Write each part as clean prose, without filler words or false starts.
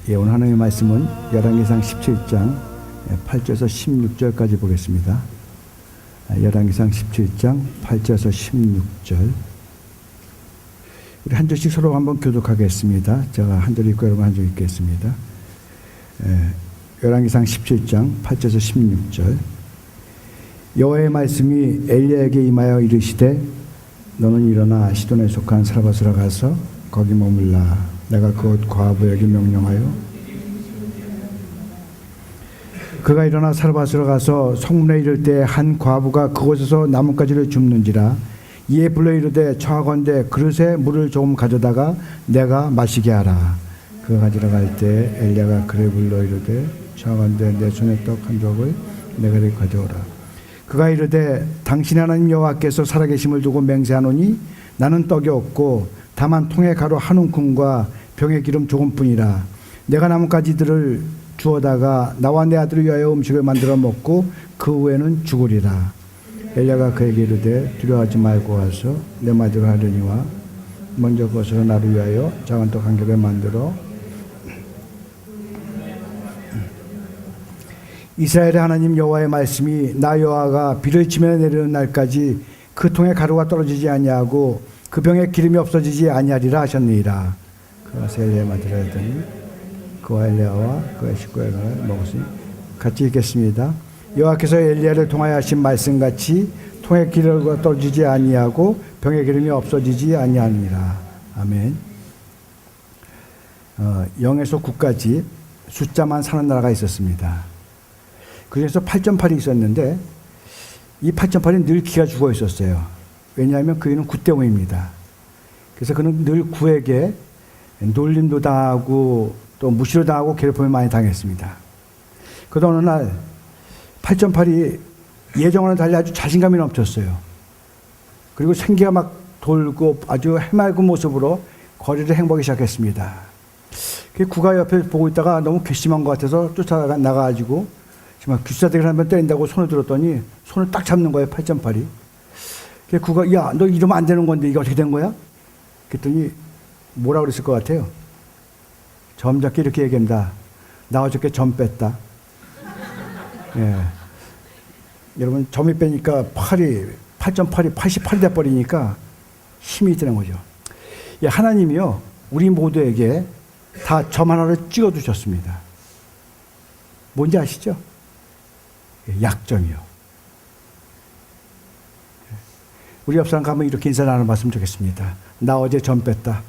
오늘 하나님의 말씀은 열왕기상 17장 8절에서 16절까지 보겠습니다. 열왕기상 17장 8절에서 16절. 우리 한 절씩 서로 한번 교독하겠습니다. 제가 한 절 읽고 여러분 한 절 읽겠습니다. 열왕기상 17장 8절에서 16절. 여호와의 말씀이 엘리야에게 임하여 이르시되 너는 일어나 시돈에 속한 사르밧으로 가서 거기 머물라. 내가 그곳 과부에게 명령하여 그가 일어나 사르밧으로 가서 성문에 이를 때 한 과부가 그곳에서 나뭇가지를 줍는지라. 이에 불러 이르되 청하건대 그릇에 물을 조금 가져다가 내가 마시게 하라. 그가 가지러 갈 때 엘리야가 그를 불러 이르되 청하건대 내 손에 떡 한 조각을 내가 이렇게 가져오라. 그가 이르되 당신 하나님 여호와께서 살아계심을 두고 맹세하노니 나는 떡이 없고 다만 통에 가루 한 움큼과 병에 기름 조금뿐이라. 내가 나뭇가지들을 주워다가 나와 내 아들을 위하여 음식을 만들어 먹고 그 후에는 죽으리라. 엘리야가 그에게 이르되 두려워하지 말고 와서 내 말대로 하려니와 먼저 그것으로 나를 위하여 작은 떡 한 겹을 만들어 이스라엘의 하나님 여호와의 말씀이 나 여호와가 비를 치며 내리는 날까지 그 통에 가루가 떨어지지 아니하고 그 병에 기름이 없어지지 아니하리라 하셨느니라. 그가 엘리야의 말대로 하더니 그와 엘리야와 그의 식구가 먹었으니. 같이 읽겠습니다. 여호와께서 엘리야를 통하여 하신 말씀같이 통에 기름이 떨어지지 아니하고 병에 기름이 없어지지 아니하니라. 아멘. 0에서 9까지 숫자만 사는 나라가 있었습니다. 그래서 8.8이 있었는데 이 8.8이 늘 기가 죽어 있었어요. 왜냐하면 그이는 구 때문입니다. 그래서 그는 늘 구에게 놀림도 당하고 또 무시도 당하고 괴롭힘을 많이 당했습니다. 그러다 어느 날 8.8이 예정과는 달리 아주 자신감이 넘쳤어요. 그리고 생기가 막 돌고 아주 해맑은 모습으로 거리를 행보하기 시작했습니다. 구가 옆에 보고 있다가 너무 괘씸한 것 같아서 쫓아나가가지고 정말 귀싸대기를 한번 때린다고 손을 들었더니 손을 딱 잡는 거예요. 8.8이. 구가 야, 너 이러면 안 되는 건데 이게 어떻게 된 거야? 그랬더니 뭐라 그랬을 것 같아요? 점잖게 이렇게 얘기합니다. 나 어저께 점 뺐다. 예. 여러분 점이 빼니까 8.8이 88이 돼버리니까 힘이 드는 거죠. 예, 하나님이요 우리 모두에게 다 점 하나를 찍어두셨습니다. 뭔지 아시죠? 예, 약점이요. 우리 옆 사람 가면 이렇게 인사 나눠봤으면 좋겠습니다. 나 어제 점 뺐다.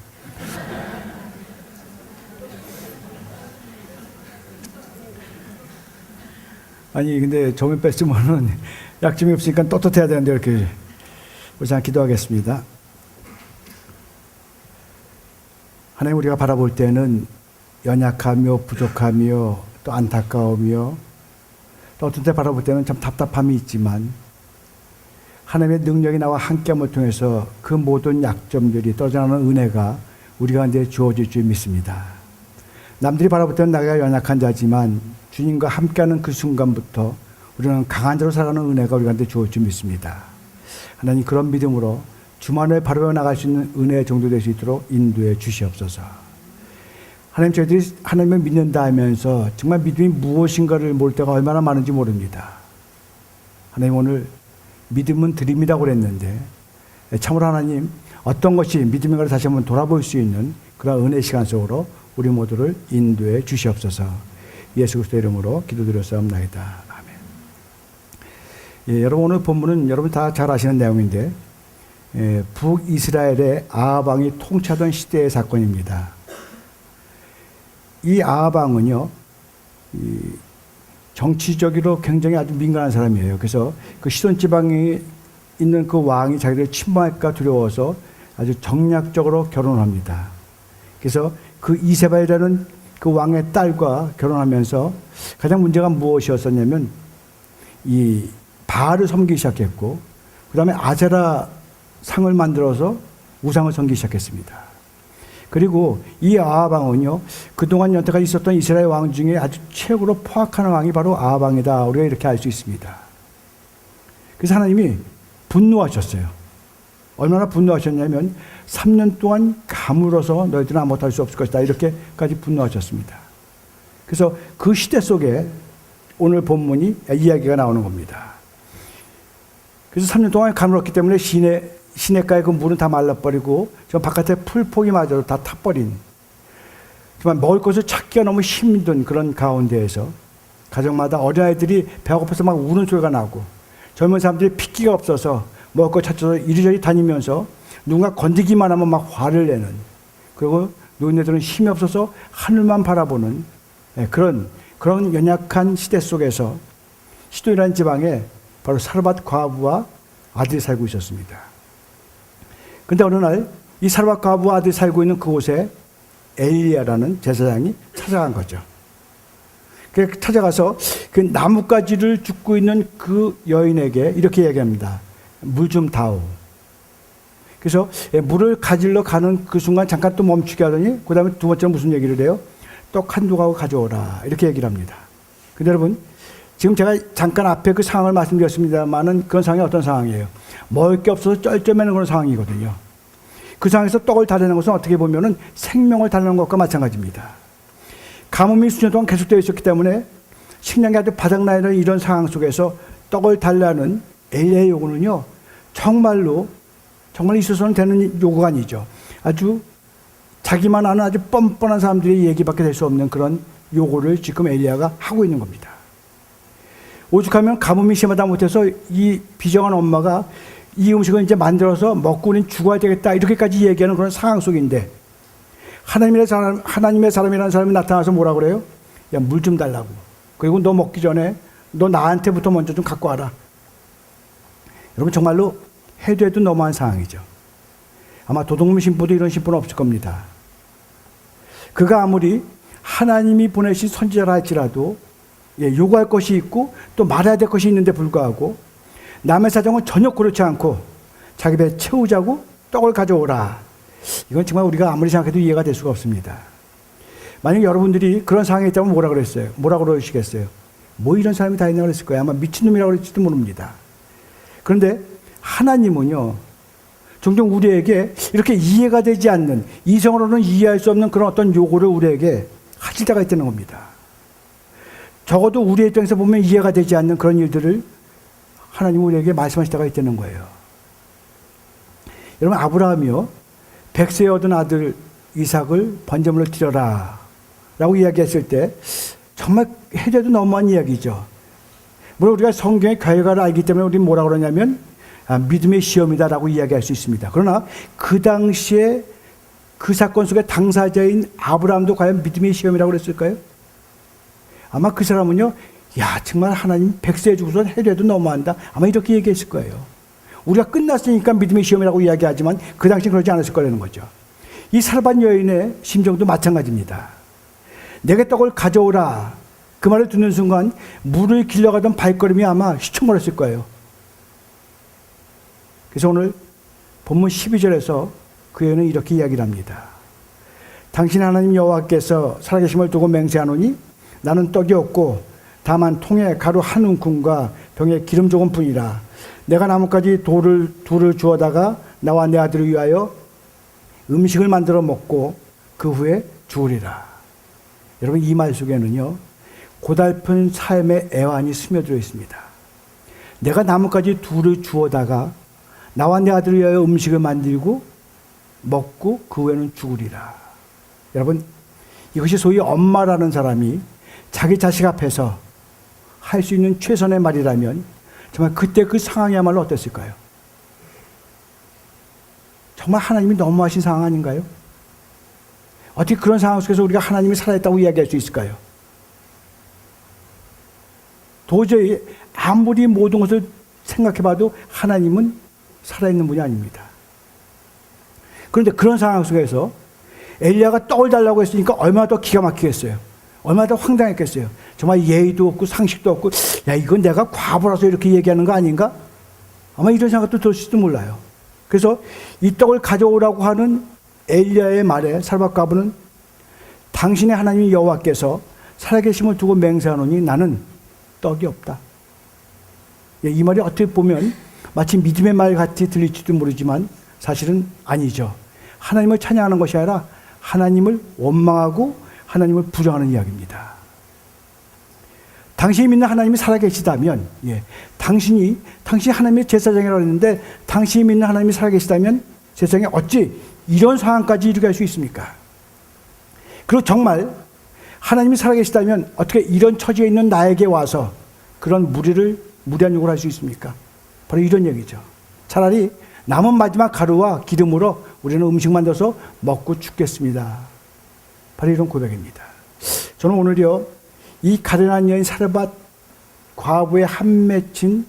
아니 근데 점을 뺐으면은 약점이 없으니까 떳떳해야 되는데 이렇게. 우리 자 기도하겠습니다. 하나님 우리가 바라볼 때는 연약하며 부족하며 또 안타까우며 또 어떤 때 바라볼 때는 참 답답함이 있지만 하나님의 능력이 나와 함께함을 통해서 그 모든 약점들이 떠져나오는 은혜가 우리 가운데 주어질 줄 믿습니다. 남들이 바라볼 때는 나가 연약한 자지만 주님과 함께하는 그 순간부터 우리는 강한 자로 살아가는 은혜가 우리 가운데 주어질 줄 믿습니다. 하나님 그런 믿음으로 주만을 바로 나갈 수 있는 은혜의 정도 될 수 있도록 인도해 주시옵소서. 하나님 저희들이 하나님을 믿는다 하면서 정말 믿음이 무엇인가를 모를 때가 얼마나 많은지 모릅니다. 하나님 오늘 믿음은 드림이라고 그랬는데 참으로 하나님 어떤 것이 믿음인가를 다시 한번 돌아볼 수 있는 그런 은혜 시간 속으로 우리 모두를 인도해 주시옵소서. 예수 그리스도의 이름으로 기도드렸사옵나이다. 아멘. 예, 여러분 오늘 본문은 여러분 다 잘 아시는 내용인데 북이스라엘의 아합 왕이 통치하던 시대의 사건입니다. 이 아합 왕은요 정치적으로 굉장히 아주 민감한 사람이에요. 그래서 그 시돈 지방에 있는 그 왕이 자기를 침범할까 두려워서 아주 정략적으로 결혼을 합니다. 그래서 그 이세벨이라는 그 왕의 딸과 결혼하면서 가장 문제가 무엇이었었냐면 이 바알을 섬기기 시작했고 그 다음에 아세라 상을 만들어서 우상을 섬기기 시작했습니다. 그리고 이 아합 왕은요 그동안 여태까지 있었던 이스라엘 왕 중에 아주 최고로 포악한 왕이 바로 아합 왕이다. 우리가 이렇게 알 수 있습니다. 그래서 하나님이 분노하셨어요. 얼마나 분노하셨냐면 3년 동안 가물어서 너희들은 아무것도 할 수 없을 것이다. 이렇게까지 분노하셨습니다. 그래서 그 시대 속에 오늘 본문이 이야기가 나오는 겁니다. 그래서 3년 동안 감을 얻기 때문에 시냇가의 그 물은 다 말라버리고 저 바깥에 풀포기마저도 다 타버린, 정말 먹을 것을 찾기가 너무 힘든 그런 가운데에서 가정마다 어린아이들이 배가 고파서 막 우는 소리가 나고, 젊은 사람들이 핏기가 없어서 먹을 것 찾아서 이리저리 다니면서 누군가 건드기만 하면 막 화를 내는, 그리고 노인네들은 힘이 없어서 하늘만 바라보는 그런 연약한 시대 속에서 시돈이라는 지방에 바로 사르밧 과부와 아들이 살고 있었습니다. 그런데 어느 날 이 사르밧 과부와 아들이 살고 있는 그곳에 엘리야라는 제사장이 찾아간 거죠. 그 찾아가서 그 나뭇가지를 줍고 있는 그 여인에게 이렇게 얘기합니다. 물 좀 다오. 그래서 물을 가지러 가는 그 순간 잠깐 또 멈추게 하더니 그 다음에 두 번째는 무슨 얘기를 해요? 떡 한 조각 가져오라. 이렇게 얘기를 합니다. 근데 여러분, 지금 제가 잠깐 앞에 그 상황을 말씀드렸습니다만은 그런 상황이 어떤 상황이에요? 먹을 게 없어서 쩔쩔매는 그런 상황이거든요. 그 상황에서 떡을 달라는 것은 어떻게 보면은 생명을 달라는 것과 마찬가지입니다. 가뭄이 수년 동안 계속되어 있었기 때문에 식량이 아주 바닥나 있는 이런 상황 속에서 떡을 달라는 엘리야의 요구는요, 정말 있어서는 되는 요구가 아니죠. 아주 자기만 아는 아주 뻔뻔한 사람들의 얘기밖에 될 수 없는 그런 요구를 지금 엘리야가 하고 있는 겁니다. 오죽하면 가뭄이 심하다 못해서 이 비정한 엄마가 이 음식을 이제 만들어서 먹고 우린 죽어야 되겠다 이렇게까지 얘기하는 그런 상황 속인데, 하나님의 사람이라는 사람이 나타나서 뭐라 그래요? 야, 물 좀 달라고. 그리고 너 먹기 전에 너 나한테부터 먼저 좀 갖고 와라. 여러분, 정말로 해도 해도 너무한 상황이죠. 아마 도둑놈 신부도 이런 신부는 없을 겁니다. 그가 아무리 하나님이 보내신 선지자라 할지라도 요구할 것이 있고 또 말해야 될 것이 있는데 불구하고 남의 사정은 전혀 고려치 않고 자기 배 채우자고 떡을 가져오라. 이건 정말 우리가 아무리 생각해도 이해가 될 수가 없습니다. 만약 여러분들이 그런 상황에 있다면 뭐라 그랬어요? 뭐라 그러시겠어요? 뭐 이런 사람이 다 있나 그랬을 거예요. 아마 미친놈이라고 그랬을지도 모릅니다. 그런데 하나님은요, 종종 우리에게 이렇게 이해가 되지 않는, 이성으로는 이해할 수 없는 그런 어떤 요구를 우리에게 하실 때가 있다는 겁니다. 적어도 우리의 입장에서 보면 이해가 되지 않는 그런 일들을 하나님은 우리에게 말씀하실 때가 있다는 거예요. 여러분, 아브라함이요, 100세에 얻은 아들 이삭을 번제물로 드려라 라고 이야기했을 때 정말 해줘도 너무한 이야기죠. 물론 우리가 성경의 결과를 알기 때문에 우리는 뭐라 그러냐면 믿음의 시험이다라고 이야기할 수 있습니다. 그러나 그 당시에 그 사건 속의 당사자인 아브라함도 과연 믿음의 시험이라고 그랬을까요? 아마 그 사람은요, 야, 정말 하나님 100세에 죽어서 해줘도 너무한다. 아마 이렇게 얘기했을 거예요. 우리가 끝났으니까 믿음의 시험이라고 이야기하지만 그 당시엔 그러지 않았을 거라는 거죠. 이 사르밧 여인의 심정도 마찬가지입니다. 내게 떡을 가져오라. 그 말을 듣는 순간 물을 길러가던 발걸음이 아마 휘청거렸을 거예요. 그래서 오늘 본문 12절에서 그 여인은 이렇게 이야기를 합니다. 당신 하나님 여호와께서 살아계심을 두고 맹세하노니 나는 떡이 없고 다만 통에 가루 한 움큼과 병에 기름 조금 뿐이라. 내가 나뭇가지 둘을 주워다가 나와 내 아들을 위하여 음식을 만들어 먹고 그 후에 죽으리라. 여러분, 이 말 속에는요, 고달픈 삶의 애환이 스며들어 있습니다. 내가 나뭇가지 둘을 주워다가 나와 내 아들을 위하여 음식을 만들고 먹고 그 후에는 죽으리라. 여러분, 이것이 소위 엄마라는 사람이 자기 자식 앞에서 할 수 있는 최선의 말이라면 정말 그때 그 상황이야말로 어땠을까요? 정말 하나님이 너무하신 상황 아닌가요? 어떻게 그런 상황 속에서 우리가 하나님이 살아있다고 이야기할 수 있을까요? 도저히 아무리 모든 것을 생각해봐도 하나님은 살아있는 분이 아닙니다. 그런데 그런 상황 속에서 엘리야가 떡을 달라고 했으니까 얼마나 더 기가 막히겠어요. 얼마나 더 황당했겠어요. 정말 예의도 없고 상식도 없고, 야, 이건 내가 과부라서 이렇게 얘기하는 거 아닌가? 아마 이런 생각도 들었을지도 몰라요. 그래서 이 떡을 가져오라고 하는 엘리야의 말에 사르밧 과부는 당신의 하나님 여호와께서 살아계심을 두고 맹세하노니 나는 떡이 없다. 이 말이 어떻게 보면 마치 믿음의 말 같이 들릴지도 모르지만 사실은 아니죠. 하나님을 찬양하는 것이 아니라 하나님을 원망하고 하나님을 부정하는 이야기입니다. 당신이 믿는 하나님이 살아계시다면, 당신이 하나님의 제사장이라고 했는데, 당신이 믿는 하나님이 살아계시다면 세상에 어찌 이런 상황까지 이르게 할 수 있습니까? 그리고 정말 하나님이 살아계시다면 어떻게 이런 처지에 있는 나에게 와서 그런 무리한 욕을 할 수 있습니까? 바로 이런 얘기죠. 차라리 남은 마지막 가루와 기름으로 우리는 음식 만들어서 먹고 죽겠습니다. 바로 이런 고백입니다. 저는 오늘요, 이 가련한 여인 사르밧 과부의 한 맺힌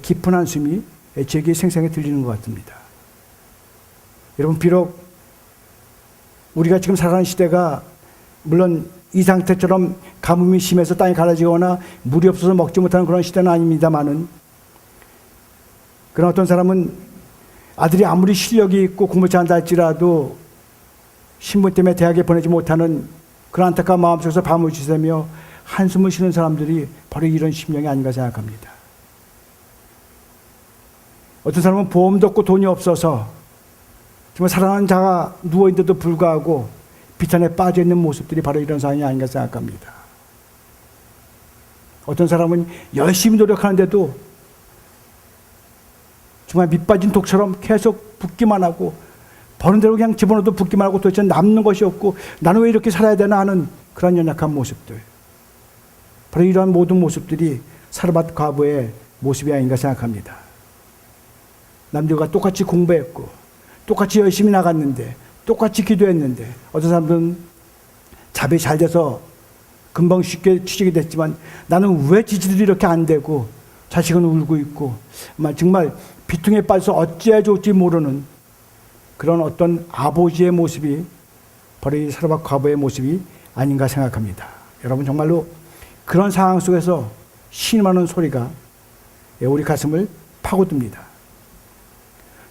깊은 한숨이 제게 생생히 들리는 것 같습니다. 여러분, 비록 우리가 지금 살아가는 시대가 물론 이 상태처럼 가뭄이 심해서 땅이 갈라지거나 물이 없어서 먹지 못하는 그런 시대는 아닙니다만은, 그런 어떤 사람은 아들이 아무리 실력이 있고 공부 잘한다 할지라도 신분 때문에 대학에 보내지 못하는 그런 안타까운 마음속에서 밤을 지새며 한숨을 쉬는 사람들이 바로 이런 심령이 아닌가 생각합니다. 어떤 사람은 보험도 없고 돈이 없어서 정말 사랑하는 자가 누워있는데도 불구하고 비탄에 빠져있는 모습들이 바로 이런 상황이 아닌가 생각합니다. 어떤 사람은 열심히 노력하는데도 정말 밑빠진 독처럼 계속 붓기만 하고 버는 대로 그냥 집어넣어도 붓기만 하고 도대체 남는 것이 없고 나는 왜 이렇게 살아야 되나 하는 그런 연약한 모습들. 바로 이러한 모든 모습들이 사르밧 과부의 모습이 아닌가 생각합니다. 남들과 똑같이 공부했고 똑같이 열심히 나갔는데 똑같이 기도했는데 어떤 사람들은 잡이 잘 돼서 금방 쉽게 취직이 됐지만 나는 왜 지지들이 이렇게 안 되고 자식은 울고 있고 정말 비통에 빠져서 어찌해야 좋을지 모르는 그런 어떤 아버지의 모습이 바로 이 사르밧 과부의 모습이 아닌가 생각합니다. 여러분, 정말로 그런 상황 속에서 신음하는 소리가 우리 가슴을 파고듭니다.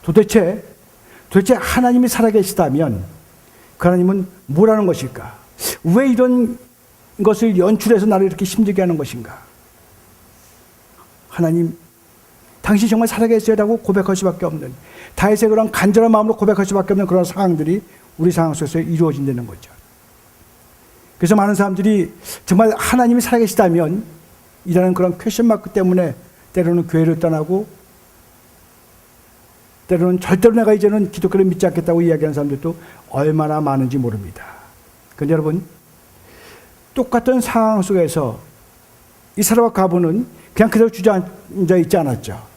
도대체 하나님이 살아계시다면 그 하나님은 뭐라는 것일까? 왜 이런 것을 연출해서 나를 이렇게 힘들게 하는 것인가? 하나님, 당신이 정말 살아계셔라고 고백할 수밖에 없는, 다윗의 그런 간절한 마음으로 고백할 수밖에 없는 그런 상황들이 우리 상황 속에서 이루어진다는 거죠. 그래서 많은 사람들이 정말 하나님이 살아계시다면 이라는 그런 퀘션 마크 때문에 때로는 교회를 떠나고 때로는 절대로 내가 이제는 기독교를 믿지 않겠다고 이야기하는 사람들도 얼마나 많은지 모릅니다. 그런데 여러분, 똑같은 상황 속에서 이 사르밧 과부는 그냥 그대로 주저앉아 있지 않았죠.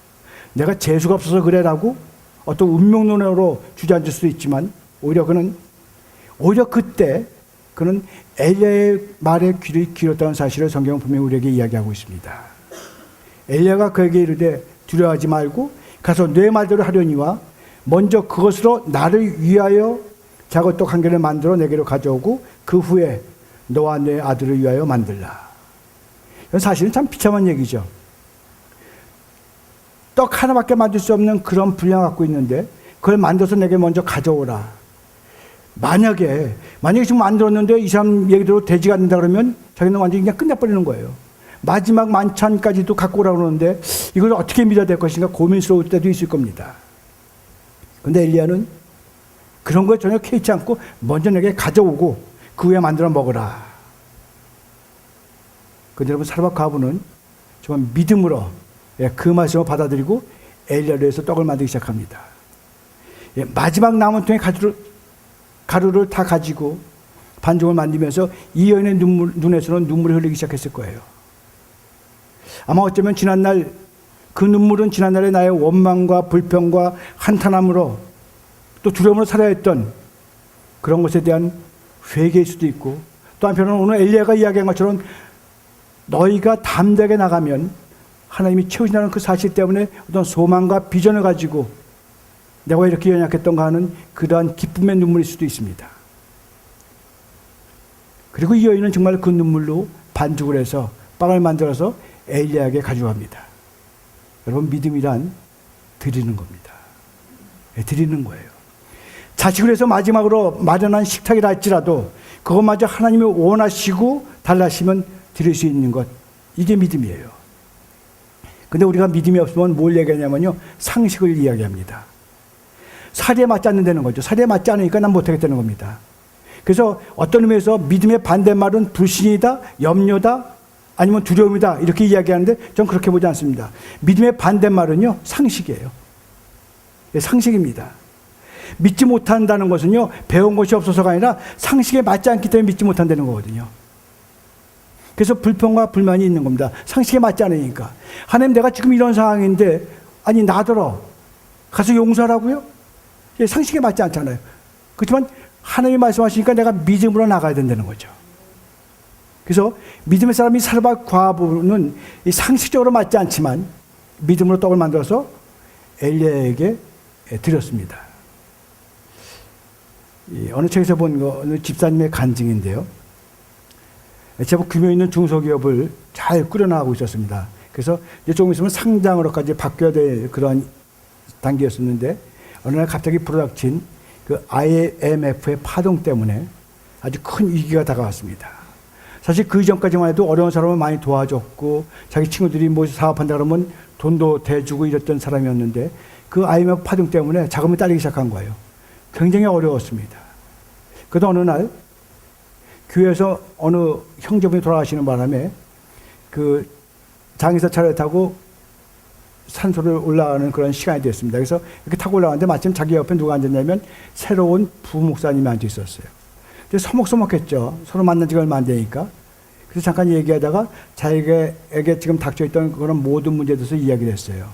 내가 재수가 없어서 그래라고 어떤 운명론으로 주저앉을 수도 있지만 오히려 그때 그는 엘리야의 말에 귀를 기울였다는 사실을 성경은 분명히 우리에게 이야기하고 있습니다. 엘리야가 그에게 이르되 두려워하지 말고 가서 내 말대로 하려니와 먼저 그것으로 나를 위하여 작업떡 한 개를 만들어 내게로 가져오고 그 후에 너와 내 아들을 위하여 만들라. 이건 사실은 참 비참한 얘기죠. 떡 하나밖에 만들 수 없는 그런 분량 갖고 있는데 그걸 만들어서 내게 먼저 가져오라. 만약에 지금 만들었는데 이 사람 얘기대로 되지가 않는다 그러면 자기는 완전히 그냥 끝내버리는 거예요. 마지막 만찬까지도 갖고 오라고 그러는데 이걸 어떻게 믿어야 될 것인가 고민스러울 때도 있을 겁니다. 그런데 엘리야는 그런 걸 전혀 캐치 않고 먼저 내게 가져오고 그 후에 만들어 먹으라. 그런데 여러분, 사르밧 과부는 정말 믿음으로 그 말씀을 받아들이고 엘리야를 위해서 떡을 만들기 시작합니다. 마지막 남은 통에 가루를 다 가지고 반죽을 만들면서 이 여인의 눈에서는 눈물이 흘리기 시작했을 거예요. 아마 어쩌면 지난날 그 눈물은 지난날의 나의 원망과 불평과 한탄함으로 또 두려움으로 살아야 했던 그런 것에 대한 회개일 수도 있고, 또 한편으로는 오늘 엘리야가 이야기한 것처럼 너희가 담대하게 나가면 하나님이 채우신다는 그 사실 때문에 어떤 소망과 비전을 가지고 내가 왜 이렇게 연약했던가 하는 그러한 기쁨의 눈물일 수도 있습니다. 그리고 이 여인은 정말 그 눈물로 반죽을 해서 빵을 만들어서 엘리야에게 가져갑니다. 여러분, 믿음이란 드리는 겁니다. 드리는 거예요. 자식을 해서 마지막으로 마련한 식탁이라 할지라도 그것마저 하나님이 원하시고 달라시면 드릴 수 있는 것, 이게 믿음이에요. 근데 우리가 믿음이 없으면 뭘 얘기하냐면요, 상식을 이야기합니다. 사리에 맞지 않는다는 거죠. 사리에 맞지 않으니까 난 못하겠다는 겁니다. 그래서 어떤 의미에서 믿음의 반대말은 불신이다, 염려다, 아니면 두려움이다 이렇게 이야기하는데 저는 그렇게 보지 않습니다. 믿음의 반대말은요 상식이에요. 상식입니다. 믿지 못한다는 것은요 배운 것이 없어서가 아니라 상식에 맞지 않기 때문에 믿지 못한다는 거거든요. 그래서 불평과 불만이 있는 겁니다. 상식에 맞지 않으니까. 하나님, 내가 지금 이런 상황인데 아니 나더러 가서 용서하라고요? 상식에 맞지 않잖아요. 그렇지만 하나님이 말씀하시니까 내가 믿음으로 나가야 된다는 거죠. 그래서 믿음의 사람이 사르밧 과부는 이 상식적으로 맞지 않지만 믿음으로 떡을 만들어서 엘리야에게 드렸습니다. 어느 책에서 본 거는 집사님의 간증인데요. 제법 규모 있는 중소기업을 잘 꾸려나가고 있었습니다. 그래서 이제 조금 있으면 상장으로까지 바뀌어야 될 그런 단계였었는데 어느 날 갑자기 불어닥친 그 IMF의 파동 때문에 아주 큰 위기가 다가왔습니다. 사실 그 이전까지만 해도 어려운 사람을 많이 도와줬고 자기 친구들이 뭐 사업한다 그러면 돈도 대주고 이랬던 사람이었는데 그 IMF 파동 때문에 자금이 딸리기 시작한 거예요. 굉장히 어려웠습니다. 그러다 어느 날 교회에서 어느 형제분이 돌아가시는 바람에 그 장의사 차를 타고 산소를 올라가는 그런 시간이 됐습니다. 그래서 이렇게 타고 올라가는데 마침 자기 옆에 누가 앉았냐면 새로운 부목사님이 앉아 있었어요. 근데 서먹서먹했죠. 서로 만난 지가 얼마 안 되니까. 그래서 잠깐 얘기하다가 자기에게 지금 닥쳐있던 그런 모든 문제에 대해서 이야기를 했어요.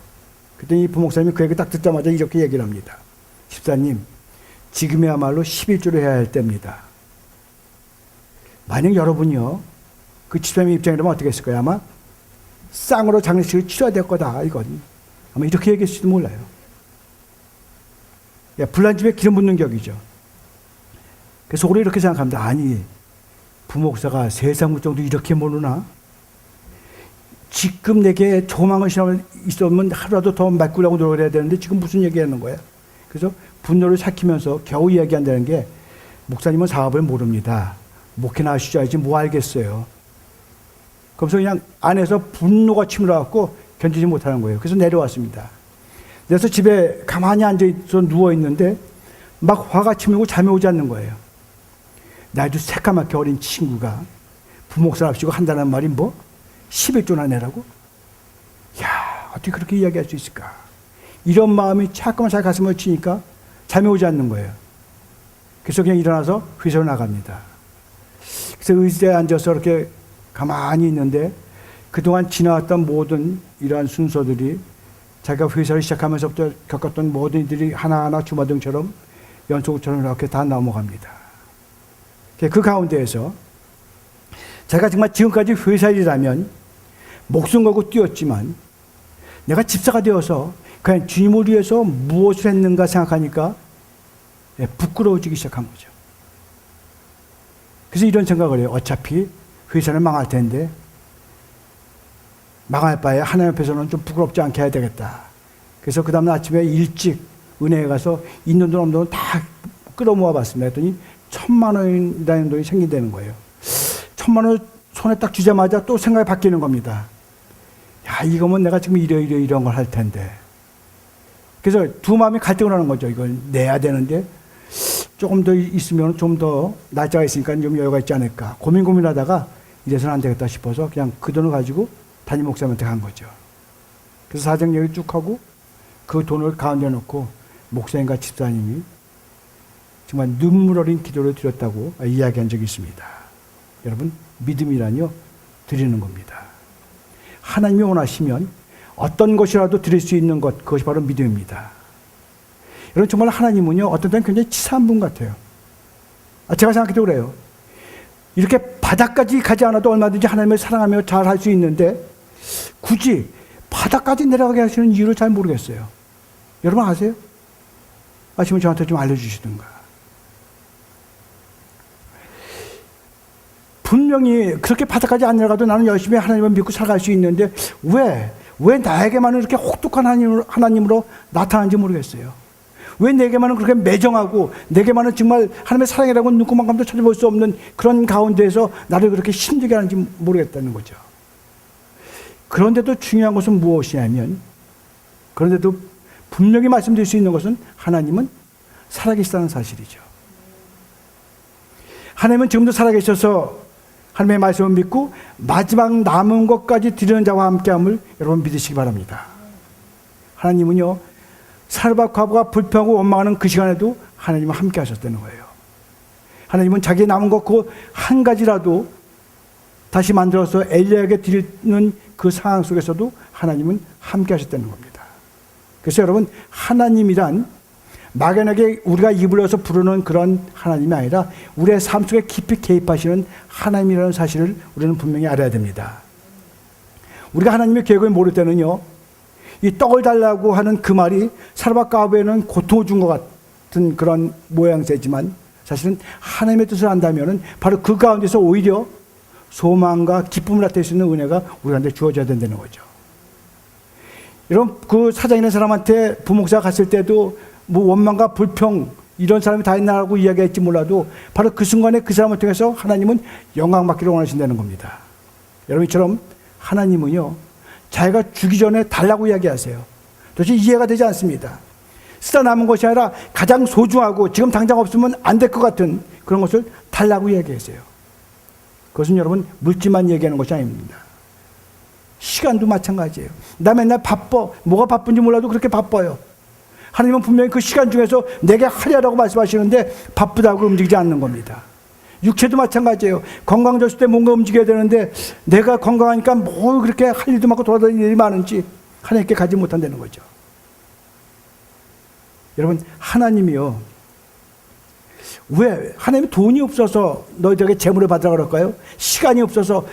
그랬더니 이 부목사님이 그 얘기 딱 듣자마자 이렇게 얘기를 합니다. 집사님, 지금이야말로 11조를 해야 할 때입니다. 만약 여러분이요, 그 집사님 입장이라면 어떻게 했을 거예요? 아마 쌍으로 장례식을 치러야 될 거다, 이건. 아마 이렇게 얘기했을지도 몰라요. 불난 집에 기름 붓는 격이죠. 그래서 속으로 이렇게 생각합니다. 아니, 부목사가 세상 물정도 이렇게 모르나? 지금 내게 조망의 신앙을 있으면 하루라도 더 메꾸려고 노력을 해야 되는데 지금 무슨 얘기하는 거야? 그래서 분노를 삭히면서 겨우 이야기한다는 게 목사님은 사업을 모릅니다. 목회나 하시셔야지 뭐 알겠어요. 그래서 그냥 안에서 분노가 치밀어갖고 견디지 못하는 거예요. 그래서 내려왔습니다. 그래서 집에 가만히 앉아있어 누워있는데 막 화가 치밀고 잠이 오지 않는 거예요. 나도 새까맣게 어린 친구가 부목사 합시고 한다는 말이 뭐? 11조나 내라고? 야, 어떻게 그렇게 이야기할 수 있을까? 이런 마음이 자꾸만 자기 가슴을 치니까 잠이 오지 않는 거예요. 그래서 그냥 일어나서 회사로 나갑니다. 그래서 의자에 앉아서 이렇게 가만히 있는데 그동안 지나왔던 모든 이러한 순서들이 자기가 회사를 시작하면서부터 겪었던 모든 일들이 하나하나 주마등처럼 연속처럼 이렇게 다 넘어갑니다. 그 가운데에서 자기가 정말 지금까지 회사 일이라면 목숨 걸고 뛰었지만 내가 집사가 되어서 그냥 주님을 위해서 무엇을 했는가 생각하니까 부끄러워지기 시작한 거죠. 그래서 이런 생각을 해요. 어차피 회사는 망할 텐데 망할 바에 하나님 앞에서는 좀 부끄럽지 않게 해야 되겠다. 그래서 그 다음날 아침에 일찍 은행에 가서 있는 돈 없는 돈 다 끌어모아 봤습니다. 했더니 1,000만 원이라는 돈이 생긴다는 거예요. 1,000만 원 손에 딱 쥐자마자 또 생각이 바뀌는 겁니다. 야, 이거면 내가 지금 이런 걸 할 텐데. 그래서 두 마음이 갈등을 하는 거죠. 이걸 내야 되는데 조금 더 있으면 좀 더 날짜가 있으니까 좀 여유가 있지 않을까. 고민하다가 이래서는 안 되겠다 싶어서 그냥 그 돈을 가지고 담임 목사님한테 간 거죠. 그래서 사정 얘기 쭉 하고 그 돈을 가운데 놓고 목사님과 집사님이 정말 눈물 어린 기도를 드렸다고 이야기한 적이 있습니다. 여러분, 믿음이라뇨, 드리는 겁니다. 하나님이 원하시면 어떤 것이라도 드릴 수 있는 것, 그것이 바로 믿음입니다. 여러분, 정말 하나님은요, 어떤 때는 굉장히 치사한 분 같아요. 제가 생각해도 그래요. 이렇게 바닥까지 가지 않아도 얼마든지 하나님을 사랑하며 잘 할 수 있는데 굳이 바닥까지 내려가게 하시는 이유를 잘 모르겠어요. 여러분 아세요? 아시면 저한테 좀 알려주시든가. 분명히 그렇게 바닥까지 안 내려가도 나는 열심히 하나님을 믿고 살아갈 수 있는데 왜 나에게만은 이렇게 혹독한 하나님으로 나타나는지 모르겠어요. 왜 내게만은 그렇게 매정하고 내게만은 정말 하나님의 사랑이라고 눈곱만 감도 찾아볼 수 없는 그런 가운데에서 나를 그렇게 힘들게 하는지 모르겠다는 거죠. 그런데도 중요한 것은 무엇이냐면, 그런데도 분명히 말씀드릴 수 있는 것은 하나님은 살아계시다는 사실이죠. 하나님은 지금도 살아계셔서 하나님의 말씀을 믿고 마지막 남은 것까지 드리는 자와 함께함을 여러분 믿으시기 바랍니다. 하나님은요, 사르밧 과부가 불평하고 원망하는 그 시간에도 하나님은 함께 하셨다는 거예요. 하나님은 자기의 남은 것 그 한 가지라도 다시 만들어서 엘리야에게 드리는 그 상황 속에서도 하나님은 함께 하셨다는 겁니다. 그래서 여러분, 하나님이란 막연하게 우리가 입을 열어서 부르는 그런 하나님이 아니라 우리의 삶 속에 깊이 개입하시는 하나님이라는 사실을 우리는 분명히 알아야 됩니다. 우리가 하나님의 계획을 모를 때는요, 이 떡을 달라고 하는 그 말이 사르밧 과부에는 고통을 준 것 같은 그런 모양새지만 사실은 하나님의 뜻을 안다면은 바로 그 가운데서 오히려 소망과 기쁨을 나타낼 수 있는 은혜가 우리한테 주어져야 된다는 거죠. 여러분, 그 사장이라는 사람한테 부목사가 갔을 때도 뭐 원망과 불평 이런 사람이 다 있나라고 이야기할지 몰라도 바로 그 순간에 그 사람을 통해서 하나님은 영광 받기를 원하신다는 겁니다. 여러분처럼 하나님은요, 자기가 주기 전에 달라고 이야기하세요. 도대체 이해가 되지 않습니다. 쓰다 남은 것이 아니라 가장 소중하고 지금 당장 없으면 안 될 것 같은 그런 것을 달라고 이야기하세요. 그것은 여러분 물질만 얘기하는 것이 아닙니다. 시간도 마찬가지예요. 나 맨날 바빠. 뭐가 바쁜지 몰라도 그렇게 바빠요. 하나님은 분명히 그 시간 중에서 내게 하려라고 말씀하시는데 바쁘다고 움직이지 않는 겁니다. 육체도 마찬가지예요. 건강해졌을 때 뭔가 움직여야 되는데 내가 건강하니까 뭘 그렇게 할 일도 많고 돌아다니는 일이 많은지 하나님께 가지 못한다는 거죠. 여러분, 하나님이요, 왜 하나님이 돈이 없어서 너희들에게 재물을 받으라 그럴까요? 시간이 없어서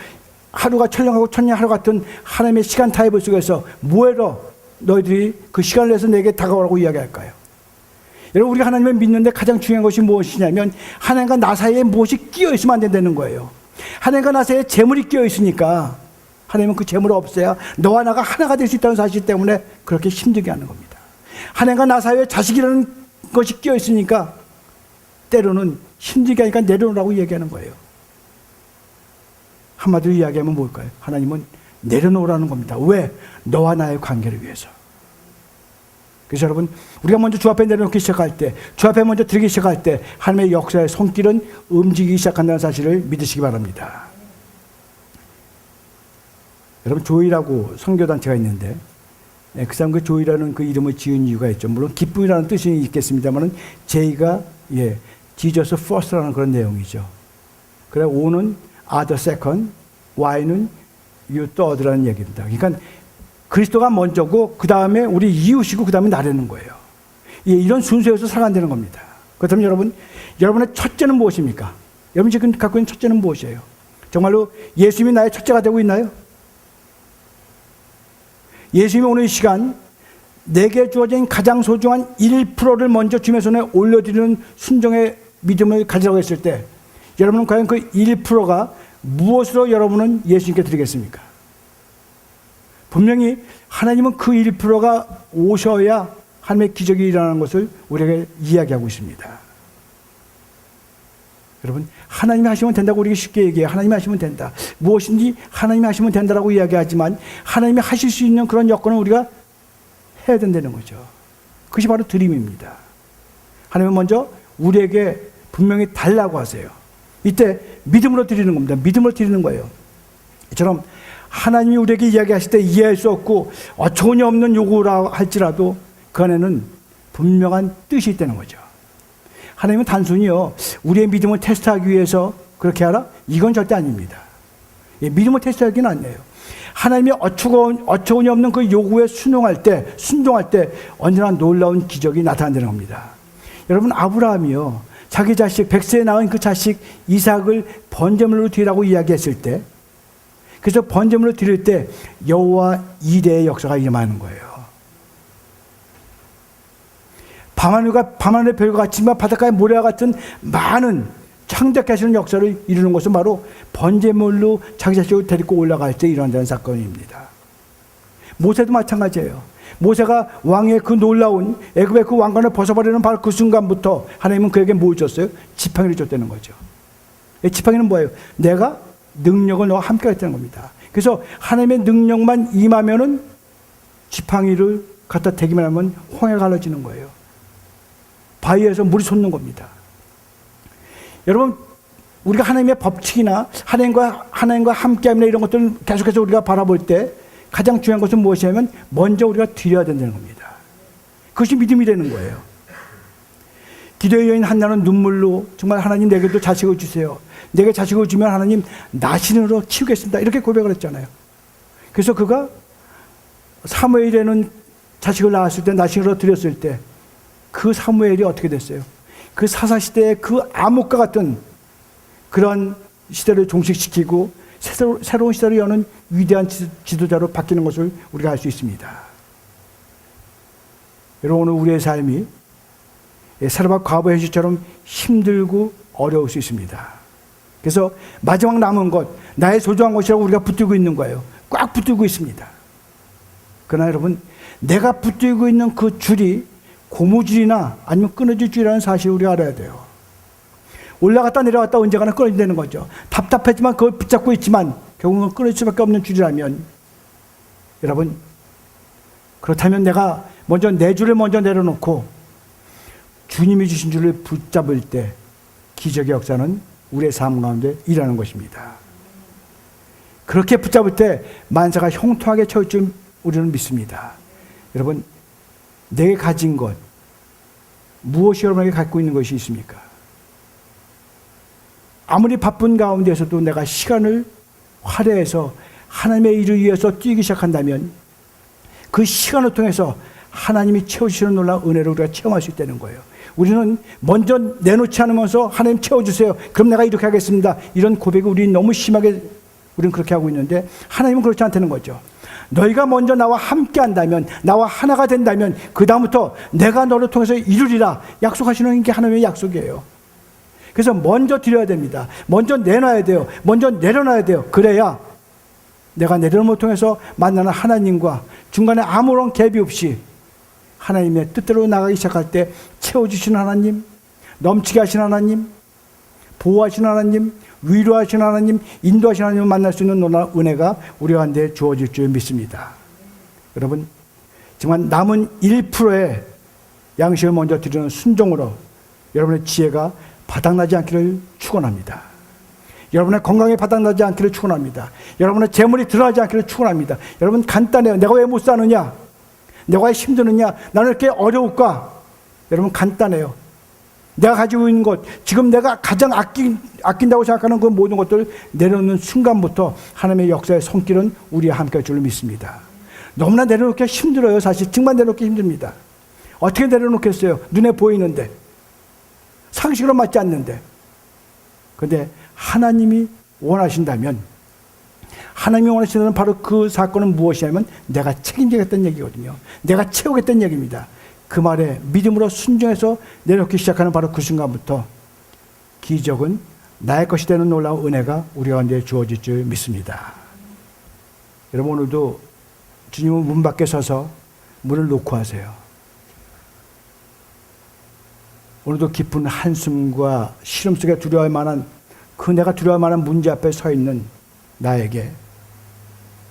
하루가 천년하고 천년 하루 같은 하나님의 시간 타입을 속에서 뭐해러 너희들이 그 시간을 내서 내게 다가오라고 이야기할까요? 여러분, 우리가 하나님을 믿는데 가장 중요한 것이 무엇이냐면 하나님과 나 사이에 무엇이 끼어 있으면 안 된다는 거예요. 하나님과 나 사이에 재물이 끼어 있으니까 하나님은 그 재물을 없애야 너와 나가 하나가 될 수 있다는 사실 때문에 그렇게 힘들게 하는 겁니다. 하나님과 나 사이에 자식이라는 것이 끼어 있으니까 때로는 힘들게 하니까 내려놓으라고 얘기하는 거예요. 한마디로 이야기하면 뭘까요? 하나님은 내려놓으라는 겁니다. 왜? 너와 나의 관계를 위해서. 그래서 여러분, 우리가 먼저 주 앞에 내려놓기 시작할 때, 주 앞에 먼저 드리기 시작할 때 하나님의 역사의 손길은 움직이기 시작한다는 사실을 믿으시기 바랍니다. 여러분, 조이라고 선교단체가 있는데 그 사람 그 조이라는 그 이름을 지은 이유가 있죠. 물론 기쁨이라는 뜻이 있겠습니다만은 J가 Jesus first라는 그런 내용이죠. 그래 O는 other second, Y는 you third라는 얘기입니다. 그러니까 그리스도가 먼저고 그 다음에 우리 이웃이고 그 다음에 나라는 거예요. 이런 순서에서 살아간다는 겁니다. 그렇다면 여러분, 여러분의 첫째는 무엇입니까? 여러분 지금 갖고 있는 첫째는 무엇이에요? 정말로 예수님이 나의 첫째가 되고 있나요? 예수님이 오늘 이 시간 내게 주어진 가장 소중한 1%를 먼저 주님의 손에 올려드리는 순종의 믿음을 가지라고 했을 때 여러분은 과연 그 1%가 무엇으로 여러분은 예수님께 드리겠습니까? 분명히 하나님은 그 1%가 오셔야 하나님의 기적이 일어나는 것을 우리에게 이야기하고 있습니다. 여러분, 하나님이 하시면 된다고 우리에게 쉽게 얘기해요. 하나님이 하시면 된다. 무엇인지 하나님이 하시면 된다라고 이야기하지만 하나님이 하실 수 있는 그런 여건을 우리가 해야 된다는 거죠. 그것이 바로 드림입니다. 하나님은 먼저 우리에게 분명히 달라고 하세요. 이때 믿음으로 드리는 겁니다. 믿음으로 드리는 거예요. 이처럼 하나님이 우리에게 이야기하실 때 이해할 수 없고 전혀 없는 요구라 할지라도 그 안에는 분명한 뜻이 있다는 거죠. 하나님은 단순히요, 우리의 믿음을 테스트하기 위해서 그렇게 하라? 이건 절대 아닙니다. 믿음을 테스트하기는 아니에요. 하나님이 어처구니 없는 그 요구에 순종할 때 언제나 놀라운 기적이 나타난다는 겁니다. 여러분, 아브라함이요, 자기 자식 100세에 낳은 그 자식 이삭을 번제물로 드리라고 이야기했을 때, 그래서 번제물로 드릴 때 여호와 이레의 역사가 일어나는 거예요. 밤하늘의 별과 같지만 바닷가의 모래와 같은 많은 창작케 하시는 역사를 이루는 것은 바로 번제물로 자기 자식을 데리고 올라갈 때 일어난다는 사건입니다. 모세도 마찬가지예요. 모세가 왕의 그 놀라운 애굽의 그 왕관을 벗어버리는 바로 그 순간부터 하나님은 그에게 뭘 줬어요? 지팡이를 줬다는 거죠. 이 지팡이는 뭐예요? 내가 능력을 너와 함께 했다는 겁니다. 그래서 하나님의 능력만 임하면은 지팡이를 갖다 대기만 하면 홍해가 갈라지는 거예요. 바위에서 물이 솟는 겁니다. 여러분, 우리가 하나님의 법칙이나 하나님과 함께함이나 이런 것들을 계속해서 우리가 바라볼 때 가장 중요한 것은 무엇이냐면 먼저 우리가 드려야 된다는 겁니다. 그것이 믿음이 되는 거예요. 기도의 여인 한나는 눈물로 정말 하나님 내게도 자식을 주세요. 내게 자식을 주면 하나님 나신으로 키우겠습니다. 이렇게 고백을 했잖아요. 그래서 그가 사무엘에는 자식을 낳았을 때 나신으로 드렸을 때 그 사무엘이 어떻게 됐어요? 그 사사시대의 그 암흑과 같은 그런 시대를 종식시키고 새로운 시대를 여는 위대한 지도자로 바뀌는 것을 우리가 알 수 있습니다. 여러분, 오늘 우리의 삶이 사르밧 과부 현실처럼 힘들고 어려울 수 있습니다. 그래서 마지막 남은 것, 나의 소중한 것이라고 우리가 붙들고 있는 거예요. 꽉 붙들고 있습니다. 그러나 여러분, 내가 붙들고 있는 그 줄이 고무줄이나 아니면 끊어질 줄이라는 사실을 우리가 알아야 돼요. 올라갔다 내려갔다 언젠가는 끊어진다는 거죠. 답답하지만 그걸 붙잡고 있지만 결국은 끊어질 수밖에 없는 줄이라면, 여러분, 그렇다면 내가 먼저 내 줄을 먼저 내려놓고 주님이 주신 줄을 붙잡을 때 기적의 역사는 우리의 삶 가운데 일하는 것입니다. 그렇게 붙잡을 때 만사가 형통하게 채울 줄 우리는 믿습니다. 여러분, 내게 가진 것, 무엇이 여러분에게 갖고 있는 것이 있습니까? 아무리 바쁜 가운데서도 내가 시간을 할애해서 하나님의 일을 위해서 뛰기 시작한다면 그 시간을 통해서 하나님이 채워주시는 놀라운 은혜를 우리가 체험할 수 있다는 거예요. 우리는 먼저 내놓지 않으면서 하나님 채워주세요. 그럼 내가 이렇게 하겠습니다. 이런 고백을 우리 너무 심하게 우리는 그렇게 하고 있는데 하나님은 그렇지 않다는 거죠. 너희가 먼저 나와 함께 한다면, 나와 하나가 된다면 그 다음부터 내가 너를 통해서 이루리라 약속하시는 게 하나님의 약속이에요. 그래서 먼저 드려야 됩니다. 먼저 내놔야 돼요. 먼저 내려놔야 돼요. 그래야 내가 내려놓음을 통해서 만나는 하나님과 중간에 아무런 갭이 없이 하나님의 뜻대로 나가기 시작할 때 채워주시는 하나님, 넘치게 하시는 하나님, 보호하시는 하나님, 위로하시는 하나님, 인도하시는 하나님을 만날 수 있는 놀라운 은혜가 우리 가운데 주어질 줄 믿습니다. 여러분, 정말 남은 1%의 양식을 먼저 드리는 순종으로 여러분의 지혜가 바닥나지 않기를 축원합니다. 여러분의 건강이 바닥나지 않기를 축원합니다. 여러분의 재물이 드러나지 않기를 축원합니다. 여러분, 간단해요. 내가 왜 못 사느냐? 내가 왜 힘드느냐? 나는 이렇게 어려울까? 여러분, 간단해요. 내가 가지고 있는 것, 지금 내가 가장 아낀다고 생각하는 그 모든 것들을 내려놓는 순간부터 하나님의 역사의 손길은 우리와 함께 할 줄로 믿습니다. 너무나 내려놓기 힘들어요. 사실 정말 내려놓기 힘듭니다. 어떻게 내려놓겠어요? 눈에 보이는데, 상식으로 맞지 않는데. 그런데 하나님이 원하신다면, 하나님이 원하시는 바로 그 사건은 무엇이냐면 내가 책임지겠다는 얘기거든요. 내가 채우겠다는 얘기입니다. 그 말에 믿음으로 순종해서 내려놓기 시작하는 바로 그 순간부터 기적은 나의 것이 되는 놀라운 은혜가 우리 가운데 주어질 줄 믿습니다. 여러분, 오늘도 주님은 문 밖에 서서 문을 놓고 하세요. 오늘도 깊은 한숨과 시름 속에 두려워할 만한 내가 두려워할 만한 문제 앞에 서 있는 나에게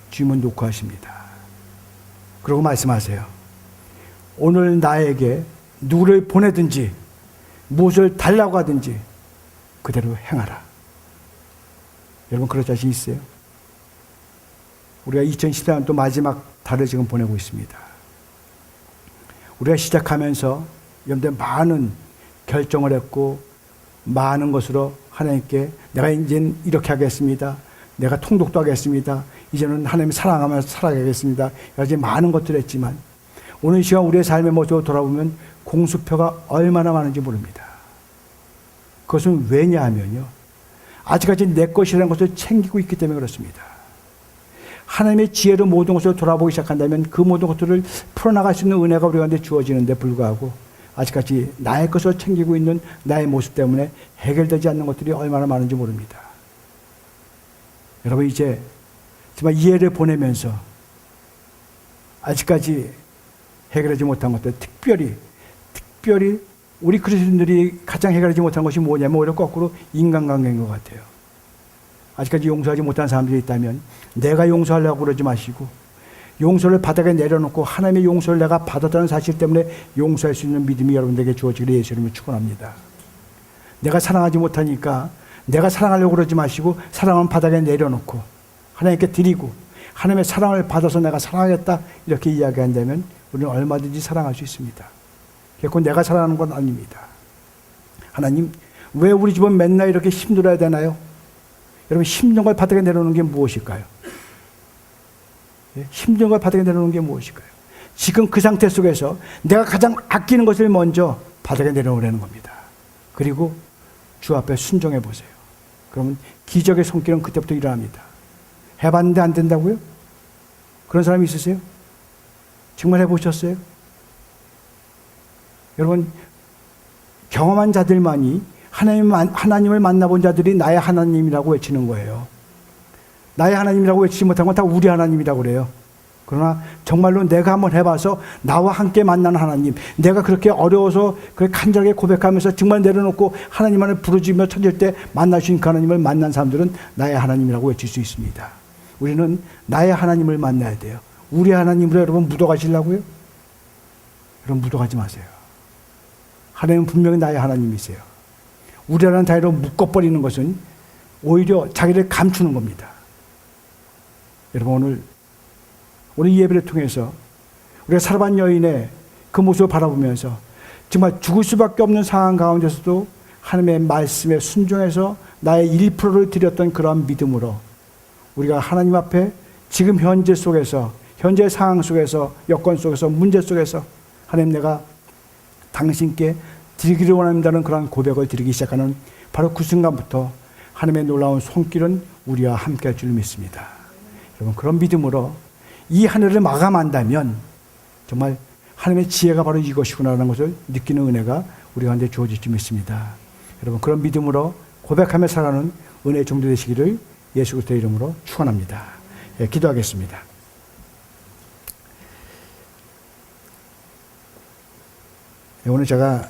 주님은 놓고 하십니다. 그러고 말씀하세요. 오늘 나에게 누구를 보내든지 무엇을 달라고 하든지 그대로 행하라. 여러분, 그럴 자신 있어요? 우리가 2014년 또 마지막 달을 지금 보내고 있습니다. 우리가 시작하면서 여러분들 많은 결정을 했고 많은 것으로 하나님께 내가 이제는 이렇게 하겠습니다. 내가 통독도 하겠습니다. 이제는 하나님 사랑하면서 살아가겠습니다. 여러 가지 많은 것들을 했지만 오늘 이 시간 우리의 삶의 모습을 돌아보면 공수표가 얼마나 많은지 모릅니다. 그것은 왜냐하면요, 아직까지 내 것이라는 것을 챙기고 있기 때문에 그렇습니다. 하나님의 지혜로 모든 것을 돌아보기 시작한다면 그 모든 것들을 풀어나갈 수 있는 은혜가 우리한테 주어지는데 불구하고 아직까지 나의 것을 챙기고 있는 나의 모습 때문에 해결되지 않는 것들이 얼마나 많은지 모릅니다. 여러분, 이제 정말 이해를 보내면서 아직까지 해결하지 못한 것들, 특별히 우리 그리스도인들이 가장 해결하지 못한 것이 뭐냐면 오히려 거꾸로 인간관계인 것 같아요. 아직까지 용서하지 못한 사람들이 있다면 내가 용서하려고 그러지 마시고 용서를 바닥에 내려놓고 하나님의 용서를 내가 받았다는 사실 때문에 용서할 수 있는 믿음이 여러분들에게 주어지기를 예수 이름으로 축원합니다. 내가 사랑하지 못하니까 내가 사랑하려고 그러지 마시고 사랑은 바닥에 내려놓고 하나님께 드리고 하나님의 사랑을 받아서 내가 사랑하겠다 이렇게 이야기한다면 우리는 얼마든지 사랑할 수 있습니다. 결코 내가 사랑하는 건 아닙니다. 하나님, 왜 우리 집은 맨날 이렇게 힘들어야 되나요? 여러분, 힘든 걸 바닥에 내려놓는 게 무엇일까요? 힘든 걸 바닥에 내려놓는 게 무엇일까요? 지금 그 상태 속에서 내가 가장 아끼는 것을 먼저 바닥에 내려놓으려는 겁니다. 그리고 주 앞에 순종해 보세요. 그러면 기적의 손길은 그때부터 일어납니다. 해봤는데 안 된다고요? 그런 사람이 있으세요? 정말 해보셨어요? 여러분, 경험한 자들만이 하나님을 만나본 자들이 나의 하나님이라고 외치는 거예요. 나의 하나님이라고 외치지 못한 건 다 우리 하나님이라고 그래요. 그러나 정말로 내가 한번 해봐서 나와 함께 만나는 하나님, 내가 그렇게 어려워서 그렇게 간절하게 고백하면서 정말 내려놓고 하나님만을 부르짖으며 찾을 때 만나신 그 하나님을 만난 사람들은 나의 하나님이라고 외칠 수 있습니다. 우리는 나의 하나님을 만나야 돼요. 우리 하나님으로 여러분 묻어가시려고요? 여러분 묻어가지 마세요. 하나님은 분명히 나의 하나님이세요. 우리라는 단위로 묶어버리는 것은 오히려 자기를 감추는 겁니다. 여러분, 오늘 이 예배를 통해서 우리가 사랑한 여인의 그 모습을 바라보면서 정말 죽을 수밖에 없는 상황 가운데서도 하나님의 말씀에 순종해서 나의 1%를 드렸던 그러한 믿음으로 우리가 하나님 앞에 지금 현재 속에서, 현재 상황 속에서, 여건 속에서, 문제 속에서 하나님, 내가 당신께 드리기를 원합니다는 그런 고백을 드리기 시작하는 바로 그 순간부터 하나님의 놀라운 손길은 우리와 함께 할 줄 믿습니다. 여러분, 그런 믿음으로 이 하늘을 마감한다면 정말 하나님의 지혜가 바로 이것이구나라는 것을 느끼는 은혜가 우리 가운데 주어질 줄 믿습니다. 여러분, 그런 믿음으로 고백하며 살아가는 은혜의 종들 되시기를 예수 그리스도의 이름으로 축원합니다. 예, 기도하겠습니다. 예, 오늘 제가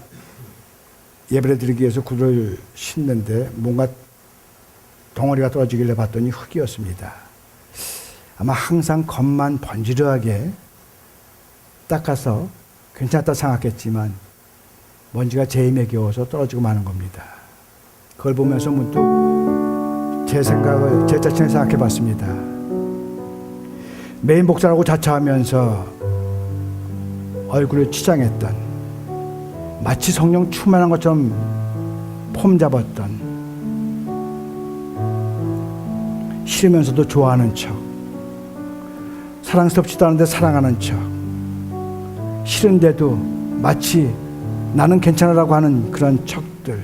예배를 드리기 위해서 구두를 신는데 뭔가 덩어리가 떨어지길래 봤더니 흙이었습니다. 아마 항상 겉만 번지르하게 닦아서 괜찮다 생각했지만 먼지가 제 힘에 겨워서 떨어지고 마는 겁니다. 그걸 보면서 문득 제 자신을 생각해 봤습니다. 매일 목사라고 자처하면서 얼굴을 치장했던, 마치 성령 충만한 것처럼 폼 잡았던, 싫으면서도 좋아하는 척, 사랑스럽지도 않은데 사랑하는 척, 싫은데도 마치 나는 괜찮으라고 하는 그런 척들.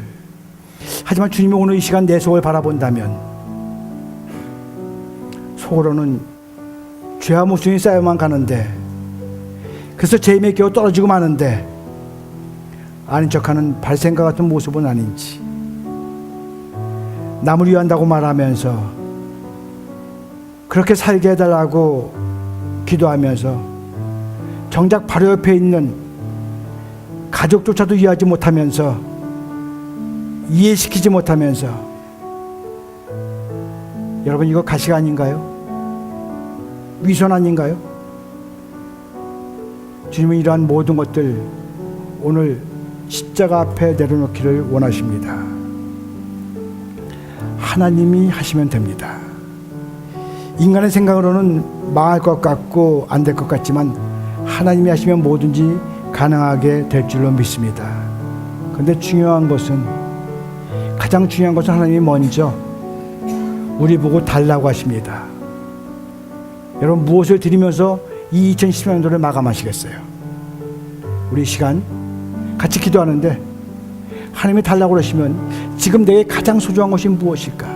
하지만 주님이 오늘 이 시간 내 속을 바라본다면 속으로는 죄와 모순이 쌓여만 가는데, 그래서 제 힘에 겨워 떨어지고 마는데 아닌 척하는 발생과 같은 모습은 아닌지, 남을 위한다고 말하면서 그렇게 살게 해달라고 기도하면서 정작 바로 옆에 있는 가족조차도 이해하지 못하면서, 이해시키지 못하면서, 여러분, 이거 가식 아닌가요? 위선 아닌가요? 주님은 이러한 모든 것들 오늘 십자가 앞에 내려놓기를 원하십니다. 하나님이 하시면 됩니다. 인간의 생각으로는 망할 것 같고 안 될 것 같지만 하나님이 하시면 뭐든지 가능하게 될 줄로 믿습니다. 그런데 가장 중요한 것은 하나님이 먼저 우리 보고 달라고 하십니다. 여러분, 무엇을 드리면서 이 2014년도를 마감하시겠어요? 우리 시간 같이 기도하는데 하나님이 달라고 그러시면 지금 내게 가장 소중한 것이 무엇일까?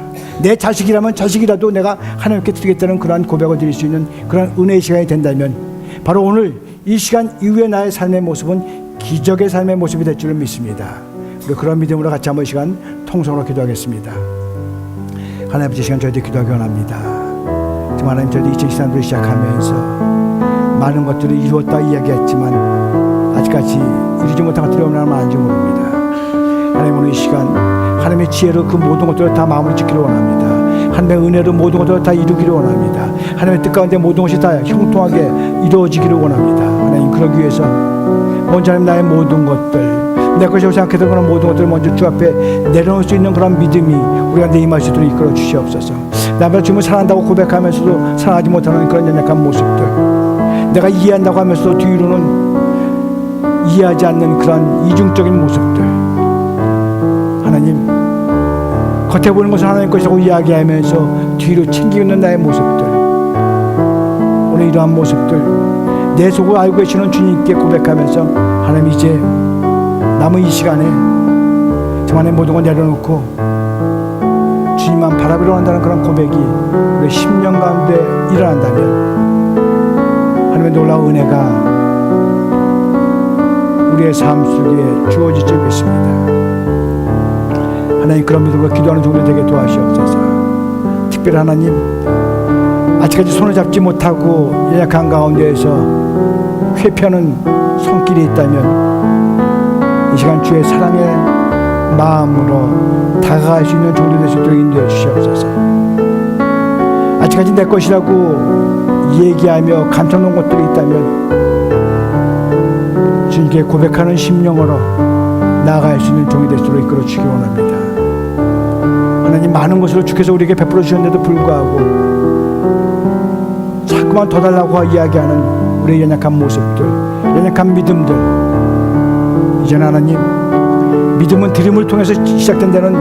내 자식이라면 자식이라도 내가 하나님께 드리겠다는 그러한 고백을 드릴 수 있는 그런 은혜의 시간이 된다면 바로 오늘 이 시간 이후에 나의 삶의 모습은 기적의 삶의 모습이 될 줄을 믿습니다. 우리 그런 믿음으로 같이 한번 시간 통성으로 기도하겠습니다. 하나님 아버지, 시간 저희들 기도하기 원합니다. 정말 하나님, 저희들 2023년도를 시작하면서 많은 것들을 이루었다 이야기했지만 아직까지 이루지 못한 것들이 얼마나 많은지 모릅니다. 하나님, 오늘 이 시간 하나님의 지혜로 그 모든 것들을 다 마음으로 지키려 원합니다. 하나님의 은혜로 모든 것들을 다 이루기를 원합니다. 하나님의 뜻 가운데 모든 것이 다 형통하게 이루어지기를 원합니다. 하나님, 그러기 위해서 먼저 하나님, 나의 모든 것들, 내 것이라고 생각했던 그런 모든 것들을 먼저 주 앞에 내려놓을 수 있는 그런 믿음이 우리 우리가 내 임하시도록 이끌어 주시옵소서. 나보다 주님을 사랑한다고 고백하면서도 사랑하지 못하는 그런 연약한 모습들, 내가 이해한다고 하면서도 뒤로는 이해하지 않는 그런 이중적인 모습들, 하나님 겉에 보이는 것은 하나님 것이라고 이야기하면서 뒤로 챙기고 있는 나의 모습들, 오늘 이러한 모습들 내 속을 알고 계시는 주님께 고백하면서 하나님 이제 남은 이 시간에 저만의 모든 걸 내려놓고 주님만 바라보려 한다는 그런 고백이 우리 10년 가운데 일어난다면 하나님의 놀라운 은혜가 우리의 삶 속에 주어질 줄 믿습니다. 하나님 그런 믿음으로 기도하는 종들 되게 도와주시옵소서. 특별히 하나님 아직까지 손을 잡지 못하고 연약한 가운데에서 회피하는 손길이 있다면 이 시간 주의 사랑의 마음으로 다가갈 수 있는 종들 될 수 있도록 인도해 주시옵소서. 아직까지 내 것이라고 얘기하며 감춰놓은 것들이 있다면 주님께 고백하는 심령으로 나아갈 수 있는 종이 될 수 있도록 이끌어 주시기 원합니다. 하나님 많은 것으로 주께서 우리에게 베풀어 주셨는데도 불구하고 자꾸만 더 달라고 이야기하는 우리의 연약한 모습들, 연약한 믿음들, 이제는 하나님 믿음은 드림을 통해서 시작된다는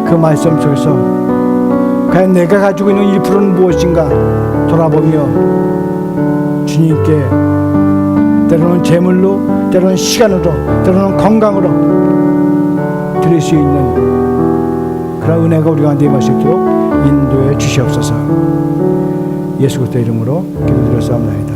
그 말씀 속에서 과연 내가 가지고 있는 1%는 무엇인가 돌아보며 주님께 때로는 재물로, 때로는 시간으로, 때로는 건강으로 드릴 수 있는 그런 은혜가 우리 가운데 임할 수 있도록 인도해 주시옵소서. 예수 그리스도 이름으로 기도드렸사옵나이다.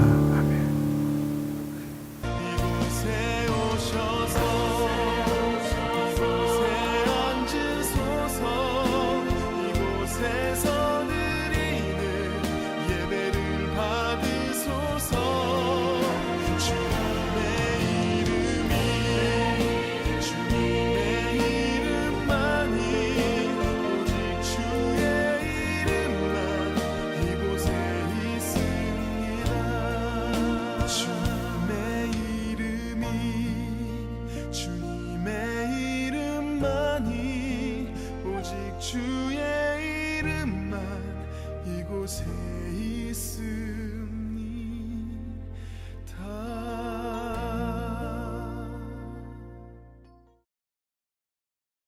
주의 이름만 이곳에